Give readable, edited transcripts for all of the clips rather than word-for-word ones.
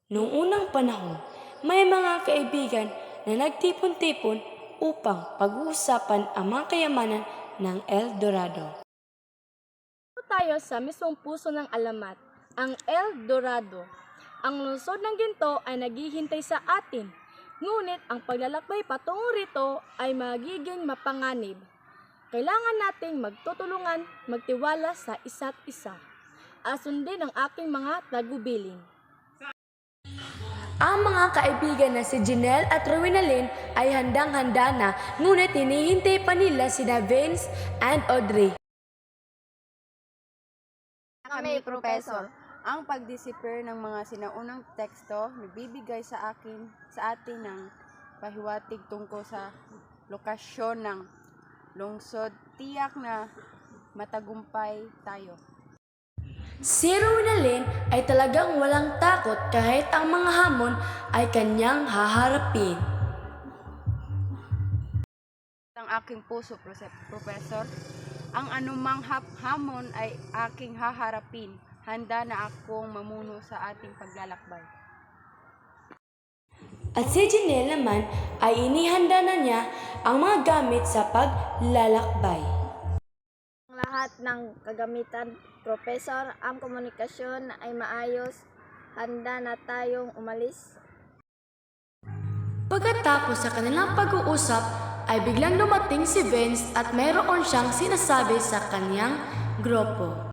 Noong unang panahon, may mga kaibigan na nagtipon-tipon upang pag-uusapan ang mga kayamanan ng El Dorado. Tayo sa mismong puso ng alamat, ang El Dorado. Ang lungsod ng ginto ay naghihintay sa atin, ngunit ang paglalakbay patungo rito ay magiging mapanganib. Kailangan nating magtutulungan, magtiwala sa isa't isa, at sundin ang aking mga tagubilin. Ang mga kaibigan na si Janelle at Rowena ay handang-handa na, ngunit hinihintay pa nila sina Vince and Audrey. Kami, Professor. Ang pagdecipher ng mga sinaunang teksto nagbibigay sa atin ng pahiwatig tungkol sa lokasyon ng lungsod. Tiyak na matagumpay tayo. Si Rowena ay talagang walang takot kahit ang mga hamon ay kanyang haharapin. Ang aking puso, Professor. Ang anumang hamon ay aking haharapin. Handa na akong mamuno sa ating paglalakbay. At si Janelle naman ay inihanda na niya ang mga gamit sa paglalakbay. Lahat ng kagamitan, Professor, ang komunikasyon ay maayos. Handa na tayong umalis. Pagkatapos sa kanilang pag-uusap ay biglang dumating si Vince at mayroon siyang sinasabi sa kanyang grupo.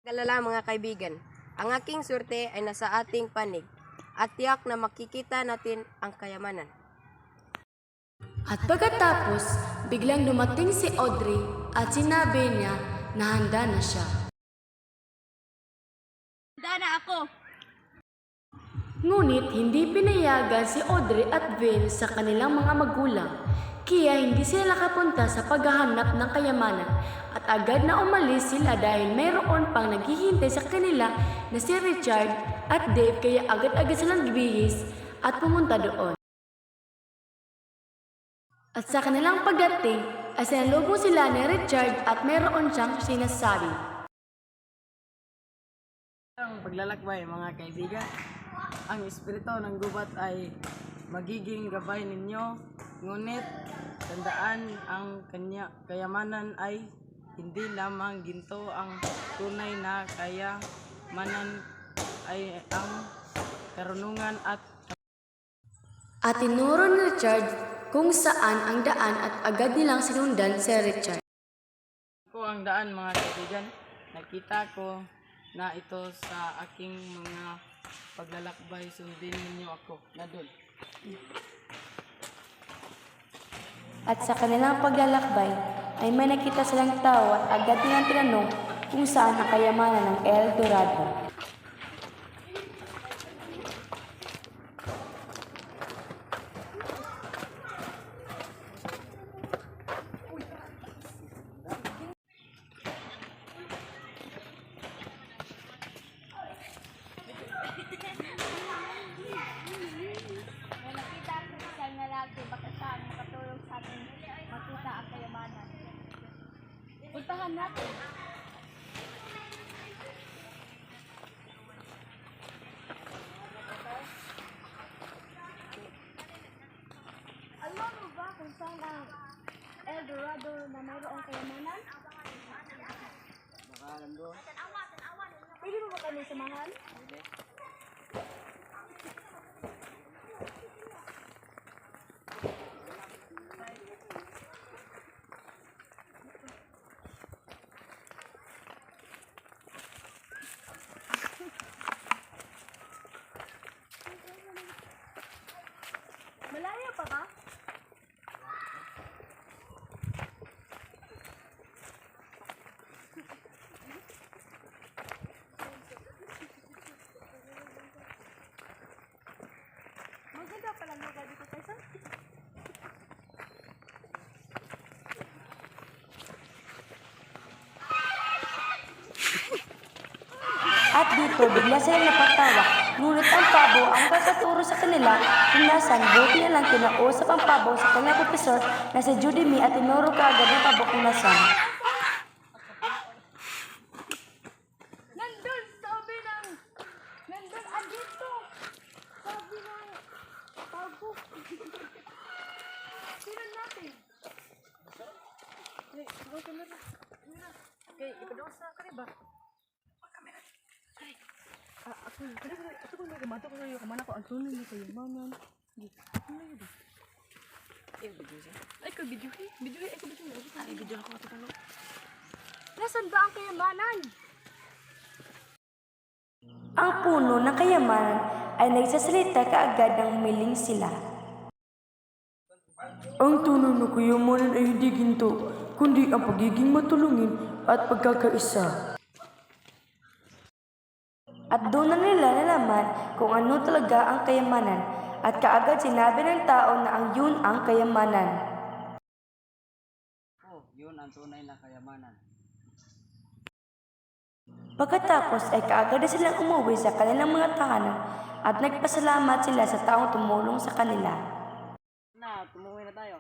Galala mga kaibigan, ang aking swerte ay nasa ating panig at tiyak na makikita natin ang kayamanan. At pagkatapos, biglang dumating si Audrey at sinabi niya na handa na siya. Handa na ako! Ngunit hindi pinayagan si Audrey at Vince sa kanilang mga magulang, kaya hindi sila nakapunta sa paghahanap ng kayamanan at agad na umalis sila dahil mayroon pang naghihintay sa kanila na si Richard at Dave, kaya agad-agad silang bihis at pumunta doon. At sa kanilang pagdating ay sinalubong sila ni Richard at mayroon siyang sinasabi. Ang paglalakbay mga kaibigan, ang espiritu ng gubat ay magiging gabay ninyo, ngunit tandaan ang kayamanan ay hindi lamang ginto. Ang tunay na kayamanan ay ang karunungan at Tinuro ni Richard kung saan ang daan at agad nilang sinundan si Richard. ko ang daan mga kaibigan. Nakita ko na ito sa aking mga paglalakbay. Sundin ninyo ako na doon. At sa kanilang paglalakbay ay may nakita silang tao at agad nilang tinanong kung saan ang kayamanan ng El Dorado. Nakita ko isang lalaki, baka siya ang makatulong sa atin makita ang kayamanan. Puntahan natin. Alam mo ba kung saan ang El Dorado na mayroong kayamanan? Baka alam doon. Pwede mo ba kami samahan? Malayo pa ba? Maganda pala lugar dito tayo. At dito bigla silang napatawa, ngunit ang pabo ang kakaturo sa kanila kung nasaan. Buti na lang kinausap ang pabo sa kanyang profesor na si Judy Mee at tinuro kaagad ng pabo kung nasaan. Nandun! Sabi ng... Nandun! Andito! Nasaan ba ang kayamanan? Ang puno ng kayamanan ay nagsasalita kaagad nang humiling sila. Ang tunay na kayamanan ay hindi ginto, kundi ang pagiging matulungin at pagkakaisa. At doon na nila nalaman kung ano talaga ang kayamanan, at kaagad sinabi ng tao na ang yun ang kayamanan. Oh, yun ang tunay na kayamanan. Pagkatapos ay kaagad na silang umuwi sa kanilang mga tahanan at nagpasalamat sila sa taong tumulong sa kanila. Na, tumuwi na tayo.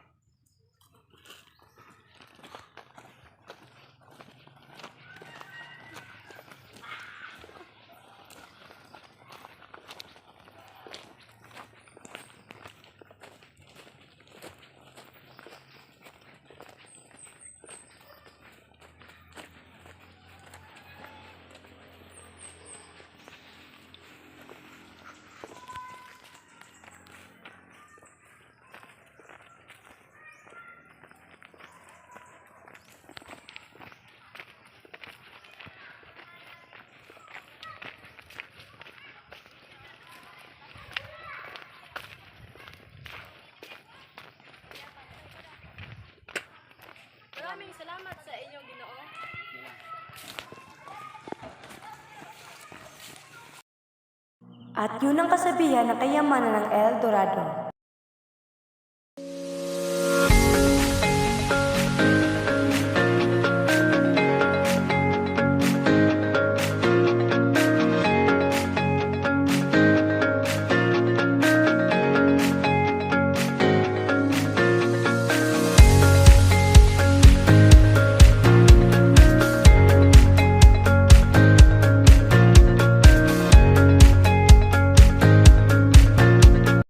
Maraming salamat sa inyong Ginoo. At yun ang kasabihan ng kayamanan ng El Dorado.